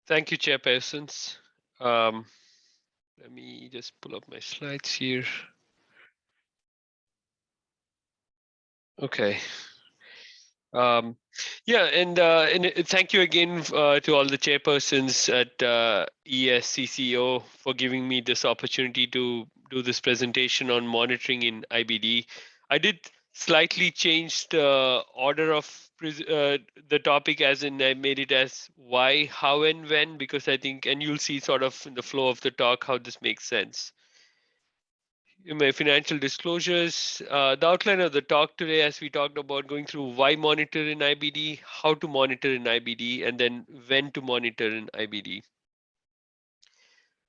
Thank you, Chairpersons. Um, Let me just pull up my slides here. Okay. Um, yeah, and thank you again to all the chairpersons at ESCCO for giving me this opportunity to do this presentation on monitoring in IBD. I did slightly change the order of the topic, as in I made it as why, how, and when, because I think, and you'll see sort of in the flow of the talk how this makes sense. In my financial disclosures, the outline of the talk today, as we talked about going through why monitor in IBD, how to monitor in IBD, and then when to monitor in IBD.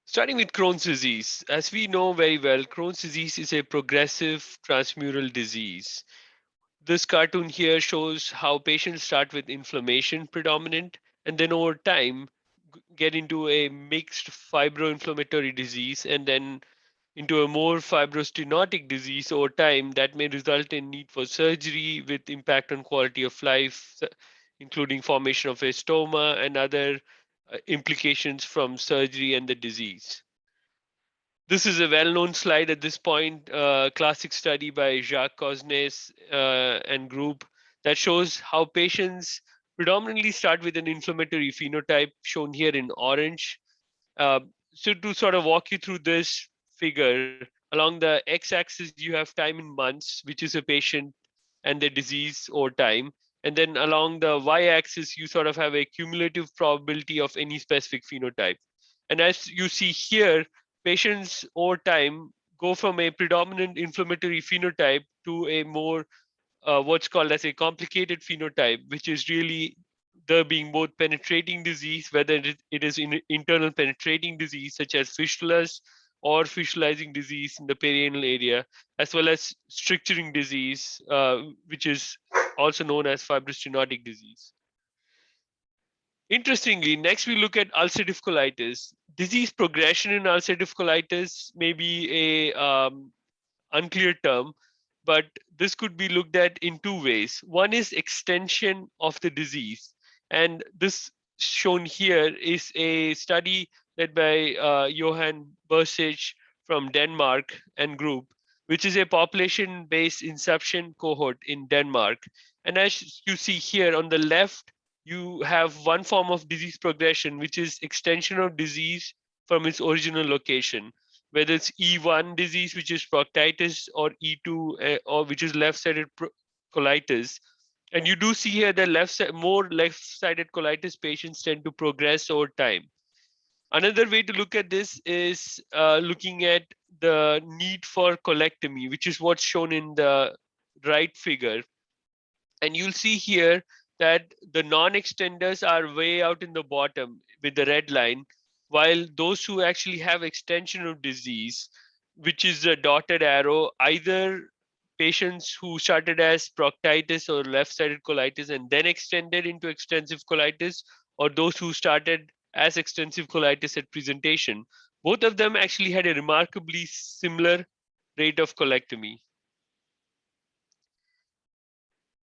Starting with Crohn's disease, as we know very well, Crohn's disease is a progressive transmural disease. This cartoon here shows how patients start with inflammation predominant and then over time get into a mixed fibroinflammatory disease and then into a more fibrostenotic disease over time that may result in need for surgery with impact on quality of life, including formation of a stoma and other implications from surgery and the disease. This is a well-known slide at this point, classic study by Jacques Cosnes and group that shows how patients predominantly start with an inflammatory phenotype shown here in orange. uh, so to sort of walk you through this figure, along the x-axis you have time in months, which is a patient and their disease over time, and then along the y-axis you sort of have a cumulative probability of any specific phenotype. And as you see here, patients over time go from a predominant inflammatory phenotype to a more what's called as a complicated phenotype, which is really there being both penetrating disease, whether it is in internal penetrating disease such as fistulas or fistulizing disease in the perianal area, as well as stricturing disease, which is also known as fibrostenotic disease. Interestingly, next we look at ulcerative colitis. Disease progression in ulcerative colitis may be a unclear term, but this could be looked at in two ways. One is extension of the disease, and this shown here is a study led by Johan Bursich from Denmark and group, which is a population-based inception cohort in Denmark. And as you see here on the left, you have one form of disease progression, which is extension of disease from its original location, whether it's E1 disease, which is proctitis, or E2, or which is left-sided colitis. And you do see here that more left-sided colitis patients tend to progress over time. Another way to look at this is looking at the need for colectomy, which is what's shown in the right figure. And you'll see here that the non-extenders are way out in the bottom with the red line, while those who actually have extension of disease, which is a dotted arrow, either patients who started as proctitis or left-sided colitis and then extended into extensive colitis, or those who started as extensive colitis at presentation, both of them actually had a remarkably similar rate of colectomy.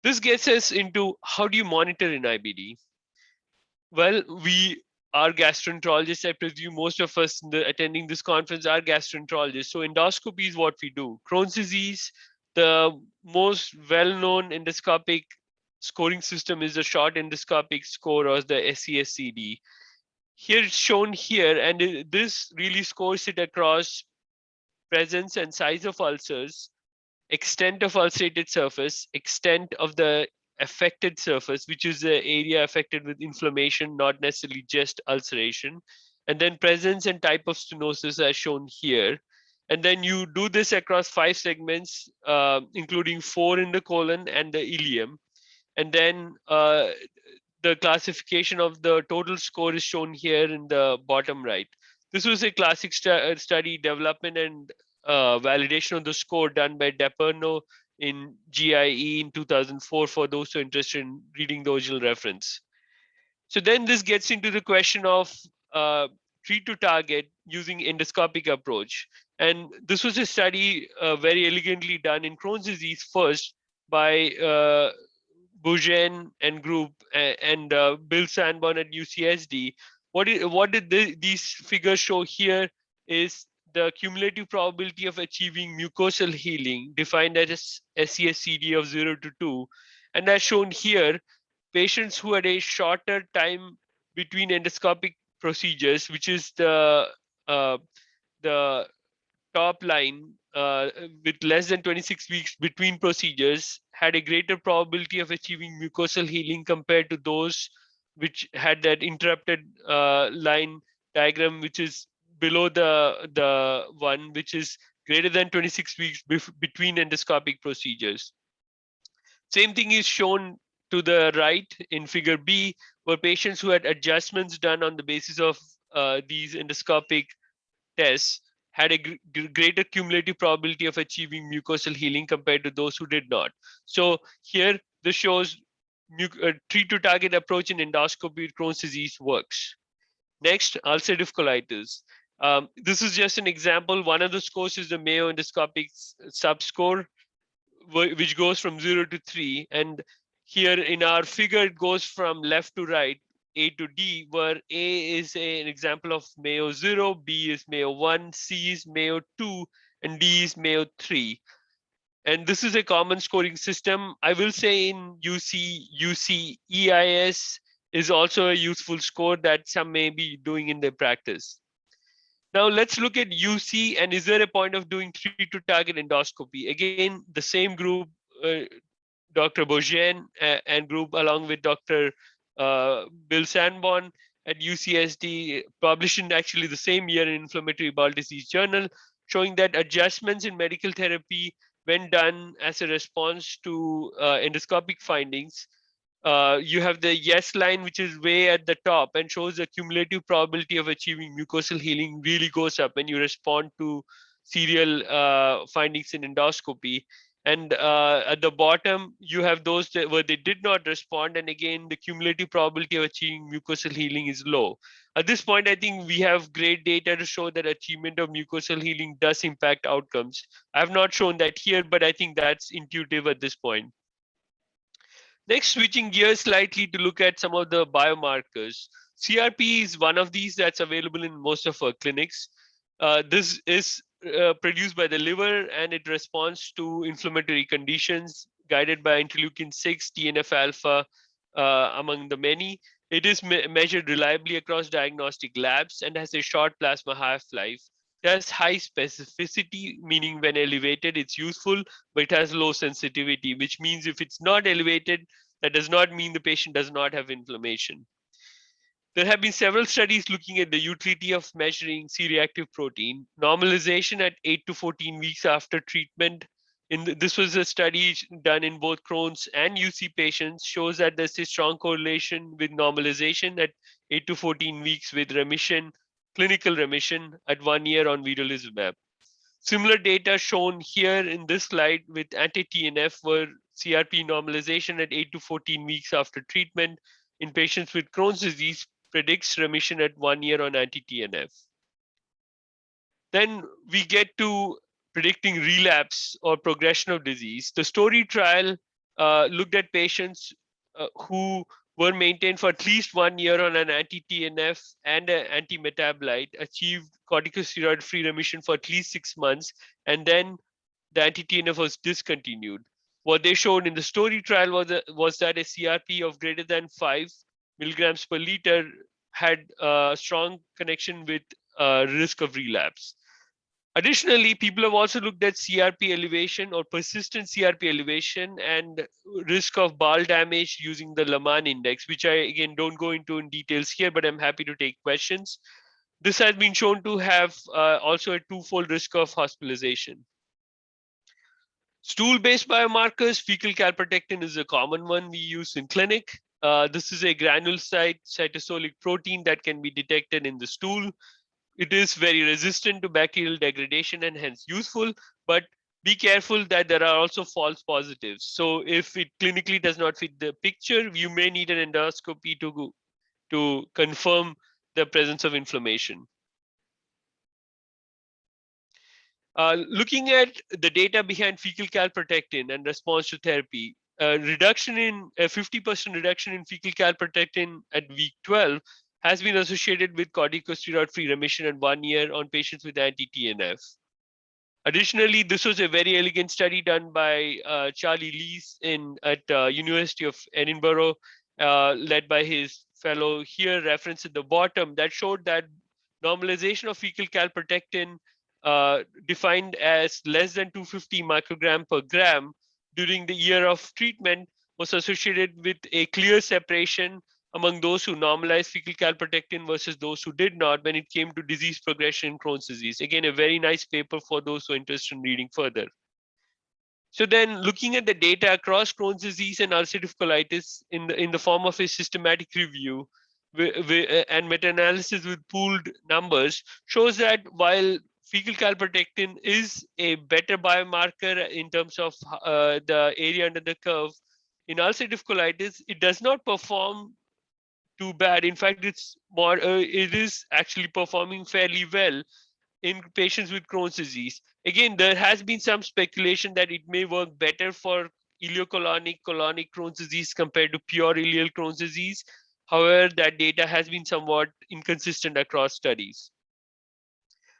This gets us into how do you monitor in IBD? Well, we are gastroenterologists. I presume most of us attending this conference are gastroenterologists. So endoscopy is what we do. Crohn's disease, the most well-known endoscopic scoring system is the short endoscopic score, or the SESCD. Here it's shown here, and this really scores it across presence and size of ulcers, extent of ulcerated surface, extent of the affected surface, which is the area affected with inflammation, not necessarily just ulceration, and then presence and type of stenosis as shown here. And then you do this across 5 segments, including 4 in the colon and the ileum. And then the classification of the total score is shown here in the bottom right. This was a classic study development and validation of the score done by Deperno in GIE in 2004 for those who are interested in reading the original reference. So then this gets into the question of treat to target using endoscopic approach. And this was a study very elegantly done in Crohn's disease first by Bourgain and group and Bill Sanborn at UCSD, What did these figures show here is the cumulative probability of achieving mucosal healing defined as SES-CD of 0 to 2. And as shown here, patients who had a shorter time between endoscopic procedures, which is uh, the top line, with less than 26 weeks between procedures, had a greater probability of achieving mucosal healing compared to those which had that interrupted line diagram, which is below the one which is greater than 26 weeks between endoscopic procedures. Same thing is shown to the right in figure B, where patients who had adjustments done on the basis of these endoscopic tests had a greater cumulative probability of achieving mucosal healing compared to those who did not. So here, this shows treat to target approach in endoscopy with Crohn's disease works. Next, ulcerative colitis. This is just an example. One of the scores is the Mayo endoscopic subscore, which goes from 0 to 3. And here in our figure, it goes from left to right, A to D, where A is an example of Mayo 0, B is Mayo 1, C is Mayo 2, and D is Mayo 3. And this is a common scoring system. I will say in UCEIS is also a useful score that some may be doing in their practice. Now let's look at UC, and is there a point of doing treat to target endoscopy? Again, the same group, Dr. Bourgain and group, along with Dr. Bill Sanborn at UCSD, published in actually the same year in Inflammatory Bowel Disease Journal, showing that adjustments in medical therapy, when done as a response to endoscopic findings, you have the yes line, which is way at the top and shows the cumulative probability of achieving mucosal healing really goes up when you respond to serial findings in endoscopy. And at the bottom, you have those where they did not respond. And again, the cumulative probability of achieving mucosal healing is low. At this point, I think we have great data to show that achievement of mucosal healing does impact outcomes. I have not shown that here, but I think that's intuitive at this point. Next, switching gears slightly to look at some of the biomarkers. CRP is one of these that's available in most of our clinics. This is produced by the liver, and it responds to inflammatory conditions guided by interleukin 6, TNF alpha, among the many. It is measured reliably across diagnostic labs and has a short plasma half-life. It has high specificity, meaning when elevated, it's useful, but it has low sensitivity, which means if it's not elevated, that does not mean the patient does not have inflammation. There have been several studies looking at the utility of measuring C-reactive protein. Normalization at 8 to 14 weeks after treatment. This was a study done in both Crohn's and UC patients, shows that there's a strong correlation with normalization at 8 to 14 weeks with remission, clinical remission at 1 year on vedolizumab. Similar data shown here in this slide with anti-TNF, where CRP normalization at 8 to 14 weeks after treatment in patients with Crohn's disease predicts remission at 1 year on anti-TNF. Then we get to predicting relapse or progression of disease. The STORY trial looked at patients who were maintained for at least 1 year on an anti-TNF and an anti-metabolite, achieved corticosteroid-free remission for at least 6 months, and then the anti-TNF was discontinued. What they showed in the STORY trial was that a CRP of greater than 5 milligrams per liter had a strong connection with risk of relapse. Additionally, people have also looked at CRP elevation or persistent CRP elevation and risk of bowel damage using the Laman index, which I again don't go into in details here, but I'm happy to take questions. This has been shown to have also a twofold risk of hospitalization. Stool-based biomarkers, fecal calprotectin is a common one we use in clinic. This is a granulocyte cytosolic protein that can be detected in the stool. It is very resistant to bacterial degradation and hence useful, but be careful that there are also false positives. So if it clinically does not fit the picture, you may need an endoscopy to confirm the presence of inflammation. Looking at the data behind fecal calprotectin and response to therapy, a 50% reduction in fecal calprotectin at week 12 has been associated with corticosteroid-free remission at 1 year on patients with anti-TNF. Additionally, this was a very elegant study done by Charlie Lees at University of Edinburgh, led by his fellow here, referenced at the bottom, that showed that normalization of fecal calprotectin, defined as less than 250 microgram per gram during the year of treatment, was associated with a clear separation among those who normalized fecal calprotectin versus those who did not when it came to disease progression in Crohn's disease. Again, a very nice paper for those who are interested in reading further. So then looking at the data across Crohn's disease and ulcerative colitis in the form of a systematic review and meta-analysis with pooled numbers shows that while fecal calprotectin is a better biomarker in terms of the area under the curve, in ulcerative colitis, it does not perform too bad. In fact, it is actually performing fairly well in patients with Crohn's disease. Again, there has been some speculation that it may work better for ileocolonic colonic Crohn's disease compared to pure ileal Crohn's disease. However, that data has been somewhat inconsistent across studies.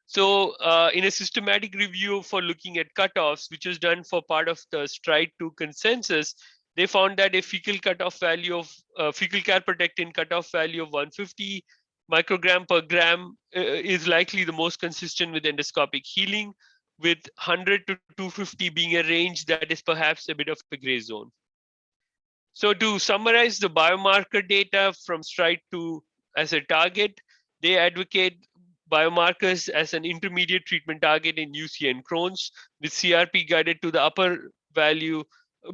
So in a systematic review for looking at cutoffs, which was done for part of the STRIDE-2 consensus, they found that a fecal cutoff value of fecal calprotectin cutoff value of 150 microgram per gram is likely the most consistent with endoscopic healing, with 100 to 250 being a range that is perhaps a bit of a gray zone. So to summarize the biomarker data from STRIDE-2 as a target, they advocate biomarkers as an intermediate treatment target in UC and Crohn's, with CRP guided to the upper value,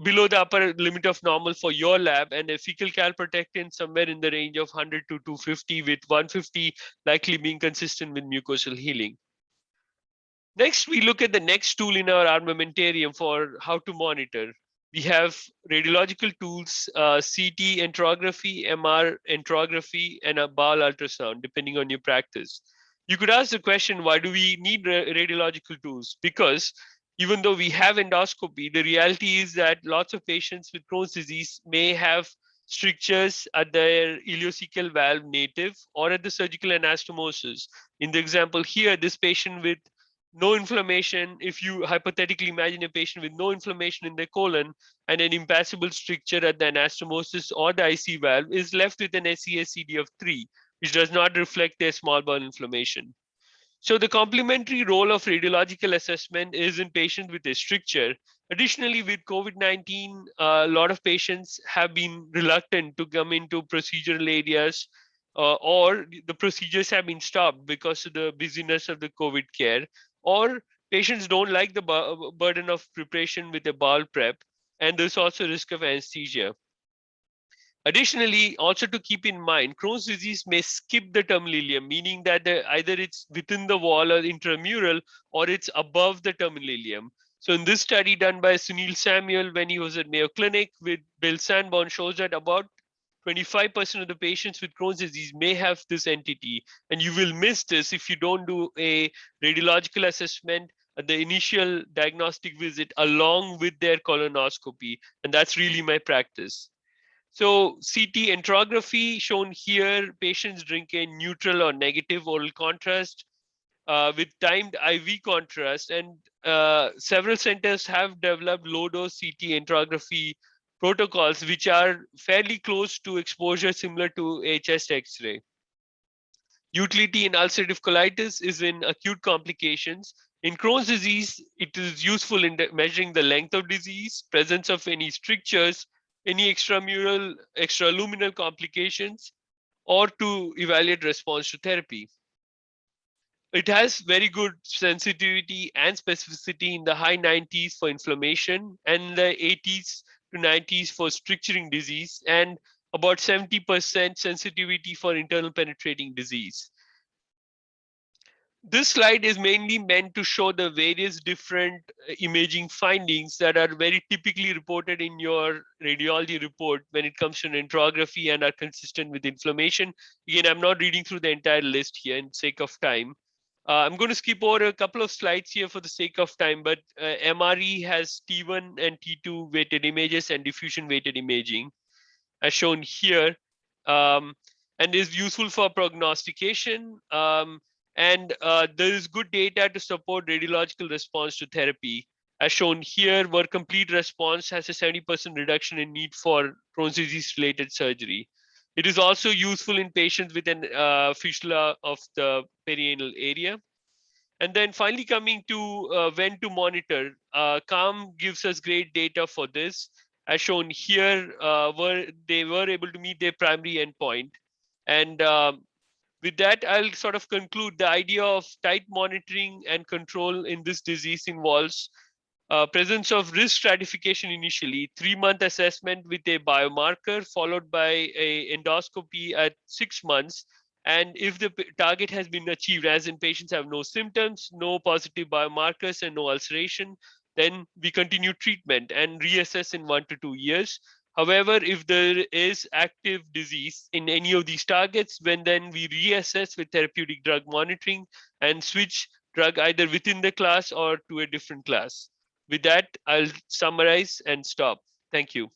below the upper limit of normal for your lab, and a fecal calprotectin somewhere in the range of 100 to 250, with 150 likely being consistent with mucosal healing. Next, we look at the next tool in our armamentarium for how to monitor. We have radiological tools, CT enterography, MR enterography, and a bowel ultrasound, depending on your practice. You could ask the question, why do we need radiological tools? Because even though we have endoscopy, the reality is that lots of patients with Crohn's disease may have strictures at their ileocecal valve native or at the surgical anastomosis. In the example here, this patient with no inflammation, if you hypothetically imagine a patient with no inflammation in their colon and an impassable stricture at the anastomosis or the IC valve, is left with an SES-CD of 3, which does not reflect their small bowel inflammation. So the complementary role of radiological assessment is in patients with a stricture. Additionally, with COVID-19, a lot of patients have been reluctant to come into procedural areas, or the procedures have been stopped because of the busyness of the COVID care, or patients don't like the burden of preparation with a bowel prep, and there's also risk of anesthesia. Additionally, also to keep in mind, Crohn's disease may skip the terminal ileum, meaning that either it's within the wall or intramural, or it's above the terminal ileum. So in this study done by Sunil Samuel when he was at Mayo Clinic with Bill Sanborn, shows that about 25% of the patients with Crohn's disease may have this entity. And you will miss this if you don't do a radiological assessment at the initial diagnostic visit along with their colonoscopy. And that's really my practice. So CT enterography shown here, patients drink a neutral or negative oral contrast with timed IV contrast, and several centers have developed low-dose CT enterography protocols, which are fairly close to exposure similar to a chest X-ray. Utility in ulcerative colitis is in acute complications. In Crohn's disease, it is useful in measuring the length of disease, presence of any strictures, any extramural, extraluminal complications, or to evaluate response to therapy. It has very good sensitivity and specificity in the high 90s for inflammation and the 80s to 90s for stricturing disease, and about 70% sensitivity for internal penetrating disease. This slide is mainly meant to show the various different imaging findings that are very typically reported in your radiology report when it comes to enterography and are consistent with inflammation. Again, I'm not reading through the entire list here in sake of time. I'm going to skip over a couple of slides here for the sake of time, but MRE has T1 and T2 weighted images and diffusion weighted imaging, as shown here. and is useful for prognostication. And there is good data to support radiological response to therapy, as shown here, where complete response has a 70% reduction in need for Crohn's disease related surgery. It is also useful in patients with an fistula of the perianal area. And then finally, coming to when to monitor, CALM gives us great data for this, as shown here, where they were able to meet their primary endpoint. And with that, I'll sort of conclude the idea of tight monitoring and control in this disease involves presence of risk stratification initially, 3-month assessment with a biomarker, followed by a endoscopy at 6 months. And if the target has been achieved, as in patients have no symptoms, no positive biomarkers, and no ulceration, then we continue treatment and reassess in 1 to 2 years. However, if there is active disease in any of these targets, then we reassess with therapeutic drug monitoring and switch drug either within the class or to a different class. With that, I'll summarize and stop. Thank you.